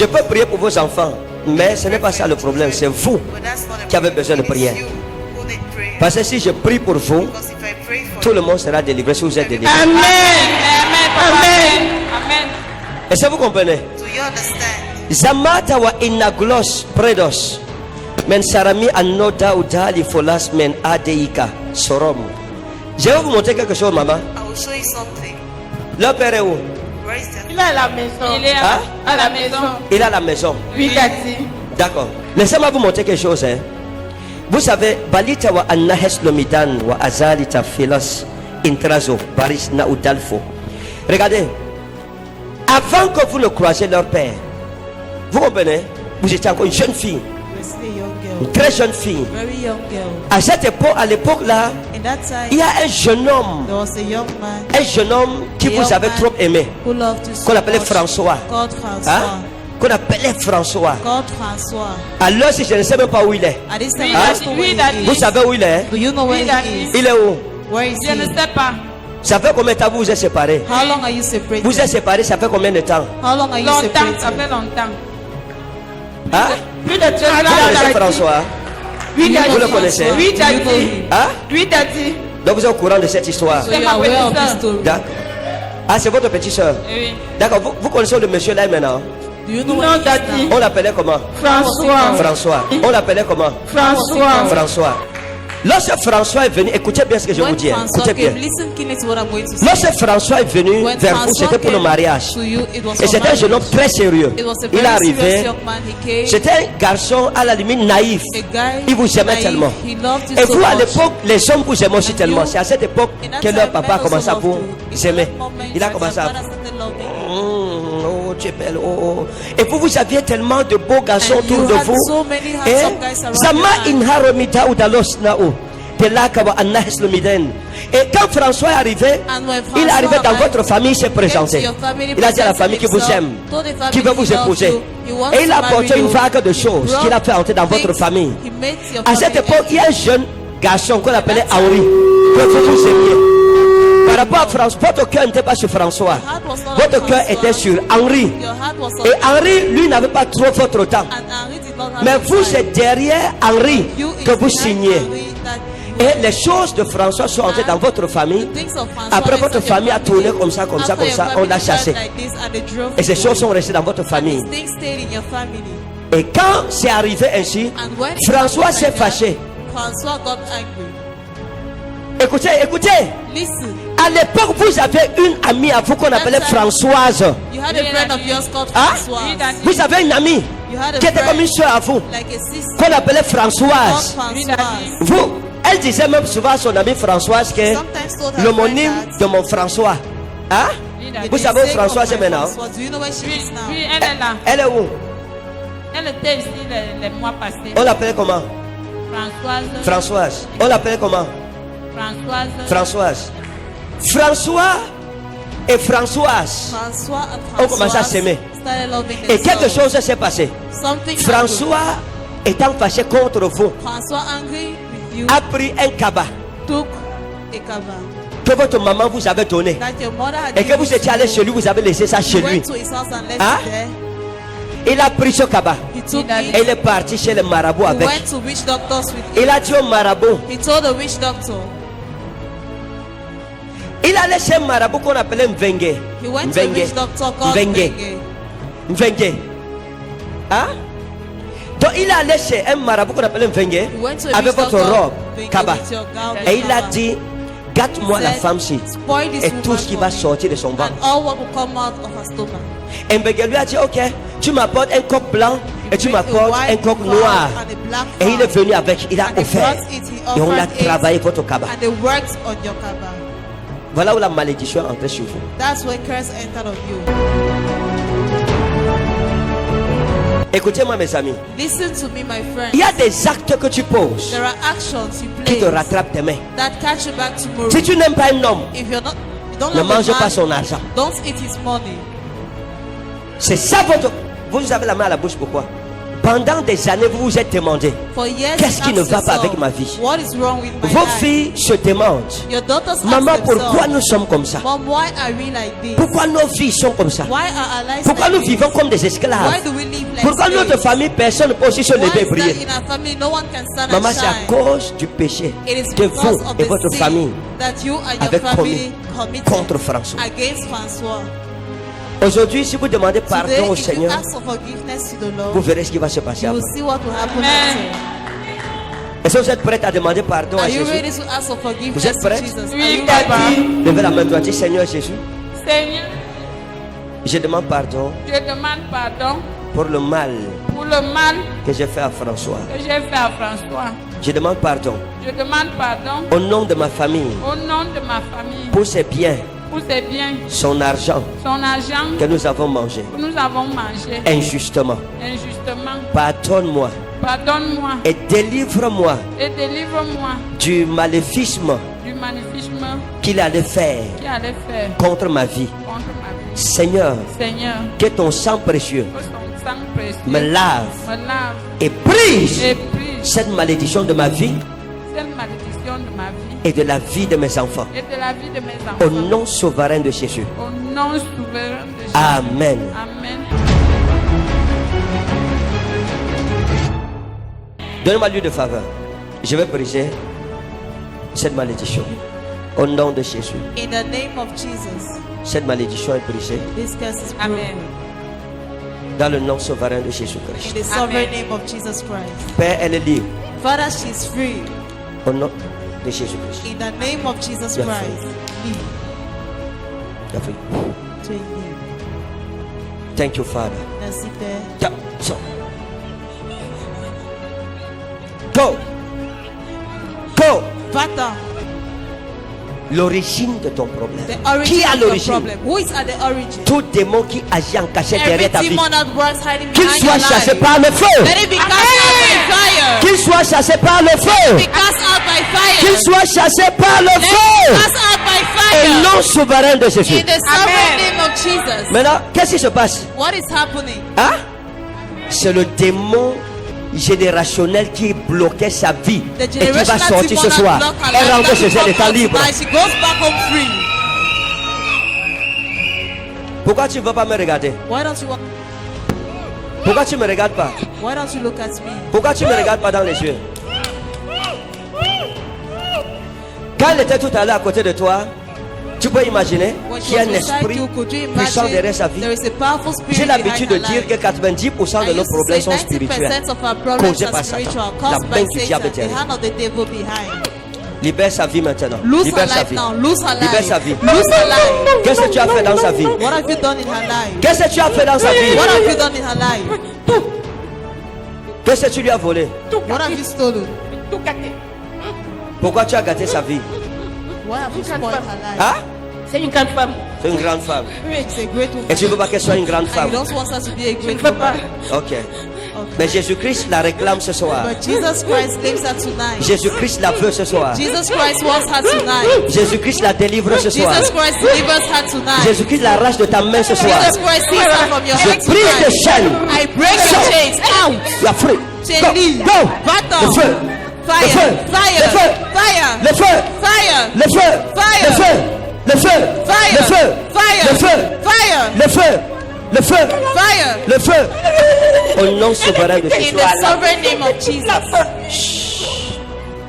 Je peux prier pour vos enfants, mais ce n'est pas ça le problème. C'est vous qui avez besoin de prière. Parce que si je prie pour vous, tout le monde sera délivré si vous êtes délivré. Amen. Amen. Amen. Est-ce que vous comprenez? Zamata wa inaglos predos. Men sarami anoda udali folas men adeika sorom. Je vais vous montrer quelque chose, maman. Le père est où? Il est à la maison. Il est à la maison. Il est à la maison. Oui, Daddy. D'accord. Laissez-moi vous montrer quelque chose. Vous savez, balita wa annahes lomidan wa azalita filas intrazo baris na udalfo. Regardez. Avant que vous ne croisiez leur père, vous comprenez? Vous étiez encore une jeune fille. Une très jeune fille. À cette époque, à l'époque là, il y a un jeune homme qui vous avait trop aimé, qu'on appelait François. Hein? Qu'on appelait François. Alors si je ne sais même pas où il est. Vous savez où il est? Il est où? Je ne sais pas. Ça fait combien de temps vous êtes séparés? Vous êtes séparés, ça fait combien de temps? Longtemps, ça fait longtemps. Hein? Plus de 3 ans. Vous connaissez François? Oui, Daddy. Vous le connaissez? Oui, Daddy. Hein? Oui, Daddy. Donc vous êtes au courant de cette histoire? C'est ma petite sœur. D'accord. Ah, c'est votre petite soeur? Oui. D'accord, vous connaissez le monsieur là maintenant? Non, Daddy. On l'appelait comment? François. François. On l'appelait comment? François. François. Lorsque François est venu, écoutez bien ce que je vous dis. Écoutez bien. Lorsque François est venu vers vous, c'était pour le mariage. Et c'était un jeune homme très sérieux. Il est arrivé. C'était un garçon à la limite naïf. Il vous aimait tellement. Et vous, à l'époque, les hommes vous aiment aussi tellement. C'est à cette époque que leur papa a commencé à vous aimer. Il a commencé à oh, tu es belle. Oh. Et vous aviez tellement de beaux garçons autour de vous. Et quand François est arrivé, il est arrivé dans votre famille, il s'est présenté. Il a dit à la famille qui vous aime, qui veut vous épouser. Et il a apporté une vague de choses qu'il a fait entrer dans votre famille. À cette époque, il y a un jeune garçon qu'on appelait Henri, que vous aimiez. Par rapport à François, votre cœur n'était pas sur François. Votre cœur était sur Henri. Et Henri, lui, n'avait pas trop votre temps. Mais vous, c'est derrière Henri que vous signez. Et les choses de François sont entrées dans votre famille. Après, votre famille a tourné comme ça, on l'a chassé. Et ces choses sont restées dans votre famille. Et quand c'est arrivé ainsi, François s'est fâché. Écoutez, écoutez. À l'époque, vous avez une amie à vous qu'on appelait Françoise. Hein? Vous avez une amie qui était comme une soeur à vous, qu'on appelait Françoise. Vous, elle disait même souvent à son amie Françoise que l'homonyme de mon François. Hein? Vous savez où Françoise est maintenant? Oui, elle est là. Elle est où? Elle était ici les mois passés. On l'appelait comment? Françoise. Françoise. On l'appelait comment? Françoise. Françoise. François et Françoise ont commencé à s'aimer. Et quelque chose s'est passé. François, étant fâché contre vous, a pris un cabas que votre maman vous avait donné. Et que vous étiez allé chez lui, vous avez laissé ça chez lui. Hein? Il a pris ce cabas et il est parti chez le marabout avec. Il a dit au marabout. Il a laissé un marabout qu'on appelait Mvengue. Mvengue. Hein? Donc il a laissé un marabout qu'on appelait Mvengue avec votre robe, Kaba. Et il a dit, gâte-moi la femme-ci et tout ce qui va sortir de son ventre. Et Mvengue lui a dit, ok, tu m'apportes un coq blanc et tu m'apportes un coq noir. Et il est venu avec, il a offert. Et on a travaillé votre Kaba. Voilà où la malédiction est entrée sur vous. That's when curse entered on you. Écoutez-moi mes amis. Listen to me, my friend. Il y a des actes que tu poses There are actions you qui te place rattrapent demain. that catch you back tomorrow. Si tu n'aimes pas un homme, If you're not, you don't ne love a mange pas man, son argent. don't eat his money. C'est ça votre... Vous avez la main à la bouche, pourquoi? Pendant des années, vous vous êtes demandé qu'est-ce qui ne va pas avec ma vie. Vos filles se demandent, maman, pourquoi nous sommes comme ça? Pourquoi nos filles sont comme ça? Pourquoi nous vivons comme des esclaves? Pourquoi notre famille, personne ne peut aussi se lever et prier? Maman, c'est à cause du péché que vous et votre famille avez commis contre François. Aujourd'hui, si vous demandez pardon au Seigneur, vous verrez ce qui va se passer après. Est-ce que vous êtes prête à demander pardon à Jésus? Vous êtes prête? Oui, papa. Levez la main droite, dis Seigneur Jésus. Seigneur, je demande pardon. Je demande pardon pour le mal que j'ai fait à François. Je demande pardon. Je demande pardon au nom de ma famille. Au nom de ma famille. Pour ses biens. Pour ses biens. Son argent. Que nous avons mangé. Injustement. Pardonne-moi. Pardonne-moi. Et délivre-moi. Du maléficisme. Qu'il allait faire. Contre ma vie. Seigneur. Que ton sang précieux. Me lave. Et brise. Cette malédiction de ma vie. Et de la vie de mes enfants. Au nom souverain de Jésus. Amen. Donne-moi lieu de faveur. Je vais briser cette malédiction. Au nom de Jésus. In the name of Jesus. Cette malédiction est brisée. This curse is broken. Amen. Dans le nom souverain de Jésus-Christ. In the sovereign name of Jesus Christ. Père, elle est libre. Father, she is free. Au nom de Jésus-Christ. In the name of Jesus Christ. Thank you, Father. Merci, Père. Go. Go. Va-t'en. L'origine de ton problème. Qui a l'origine? Who is at the origin? Tout démon qui agit en cachette derrière ta vie, qu'il soit chassé par le feu. Qu'il soit chassé par le feu. Qu'il soit chassé par le feu. Au nom souverain de Jésus. Maintenant, qu'est-ce qui se passe? Hein? C'est le démon générationnel qui bloquait sa vie et qui va sortir ce soir et rentrer chez elle étant libre. Pourquoi tu ne veux pas me regarder? Pourquoi tu ne me regardes pas? Pourquoi tu ne me regardes pas dans les yeux? Quand elle était tout à l'heure à côté de toi, tu peux imaginer qu'il y a un esprit puissant derrière sa vie. J'ai l'habitude de dire que 90% de nos problèmes sont spirituels, causés par Satan. La main du diable est derrière. Libère sa vie maintenant. Libère sa vie. Libère sa vie. Qu'est-ce que tu as fait dans sa vie? Qu'est-ce que tu as fait dans sa vie? Qu'est-ce que tu lui as volé? Pourquoi tu as gâté sa vie? Hein? C'est une grande femme. C'est une grande femme. Et tu ne veux pas qu'elle soit une grande femme? Je ne veux pas. Ok. Mais Jésus-Christ la réclame ce soir. Jésus-Christ la veut ce soir. Jésus-Christ la délivre ce soir. Jésus-Christ l'arrache de ta main ce soir. Je brise les chaînes. Tu as free. Go. Le feu. Le feu. Le feu. Le feu. Le feu. Le feu. Le feu, le feu, le feu, le feu, le feu, le feu, au nom souverain de Jésus. You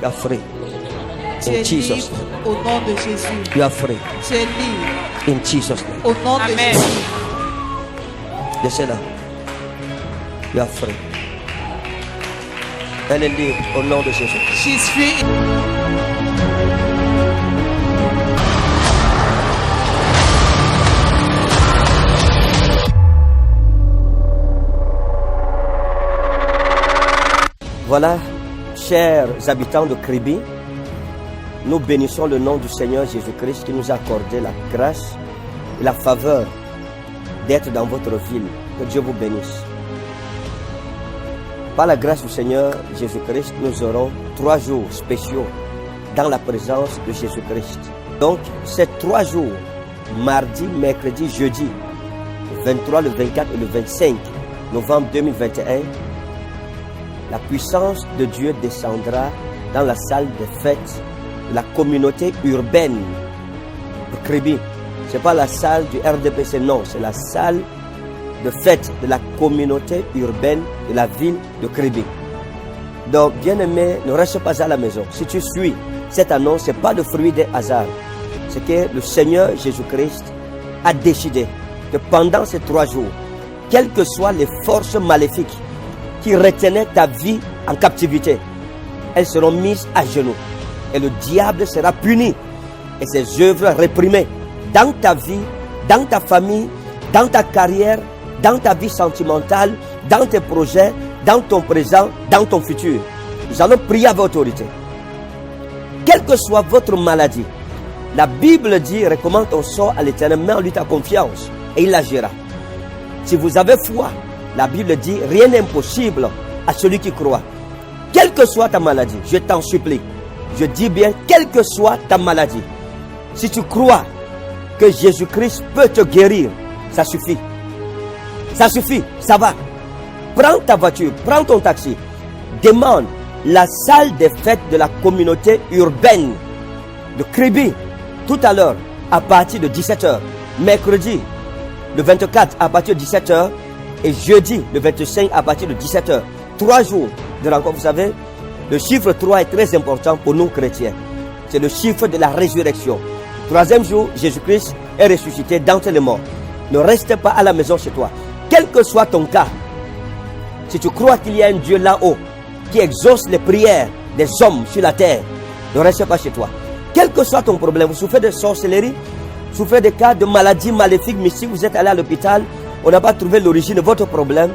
are free. In Jesus' name. Au nom de Jésus. You are free. Tu es libre. In Jesus' name. Au nom de Jésus. Laissez-la. You are free. Elle est libre au nom de Jésus. She's free. Voilà, chers habitants de Kribi, nous bénissons le nom du Seigneur Jésus-Christ qui nous a accordé la grâce et la faveur d'être dans votre ville. Que Dieu vous bénisse. Par la grâce du Seigneur Jésus-Christ, nous aurons 3 jours spéciaux dans la présence de Jésus-Christ. Donc, ces 3 jours, mardi, mercredi, jeudi, le 23, le 24 et le 25 novembre 2021, la puissance de Dieu descendra dans la salle des fêtes de la communauté urbaine de Kribi. Ce n'est pas la salle du RDPC, non, c'est la salle de fête de la communauté urbaine de la ville de Kribi. Donc, bien-aimé, ne reste pas à la maison. Si tu suis cette annonce, ce n'est pas le fruit des hasards. C'est que le Seigneur Jésus-Christ a décidé que pendant ces 3 jours, quelles que soient les forces maléfiques qui retenaient ta vie en captivité, elles seront mises à genoux. Et le diable sera puni et ses œuvres réprimées dans ta vie, dans ta famille, dans ta carrière, dans ta vie sentimentale, dans tes projets, dans ton présent, dans ton futur. Nous allons prier avec autorité. Quelle que soit votre maladie, la Bible dit, recommande ton sort à l'Éternel, mets en lui ta confiance et il agira. Si vous avez foi, la Bible dit, rien n'est impossible à celui qui croit. Quelle que soit ta maladie, je t'en supplie, je dis bien, quelle que soit ta maladie, si tu crois que Jésus-Christ peut te guérir, ça suffit. Ça suffit, ça va. Prends ta voiture, prends ton taxi, demande la salle des fêtes de la communauté urbaine de Kribi tout à l'heure à partir de 17h. Mercredi, le 24 à partir de 17h et jeudi, le 25 à partir de 17h. 3 jours de rencontre. Vous savez, le chiffre 3 est très important pour nous chrétiens. C'est le chiffre de la résurrection. 3e jour, Jésus-Christ est ressuscité d'entre les morts. Ne reste pas à la maison chez toi. Quel que soit ton cas, si tu crois qu'il y a un Dieu là-haut qui exauce les prières des hommes sur la terre, ne reste pas chez toi. Quel que soit ton problème, vous souffrez de sorcellerie, vous souffrez de cas de maladies maléfiques, mais si vous êtes allé à l'hôpital, on n'a pas trouvé l'origine de votre problème,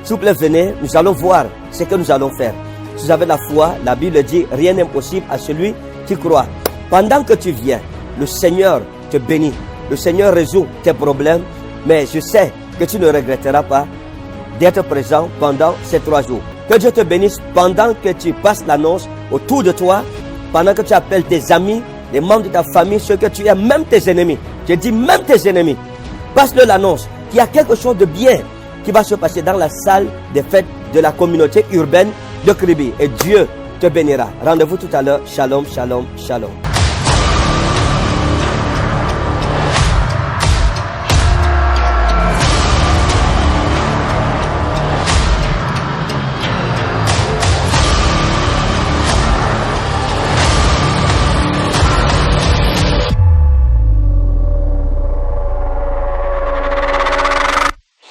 s'il vous plaît, venez, nous allons voir ce que nous allons faire. Si vous avez la foi, la Bible dit, rien n'est impossible à celui qui croit. Pendant que tu viens, le Seigneur te bénit, le Seigneur résout tes problèmes, mais je sais que tu ne regretteras pas d'être présent pendant ces 3 jours. Que Dieu te bénisse pendant que tu passes l'annonce autour de toi, pendant que tu appelles tes amis, les membres de ta famille, ceux que tu aimes, même tes ennemis. Je dis même tes ennemis. Passe-le l'annonce qu'il y a quelque chose de bien qui va se passer dans la salle des fêtes de la communauté urbaine de Kribi. Et Dieu te bénira. Rendez-vous tout à l'heure. Shalom, shalom, shalom.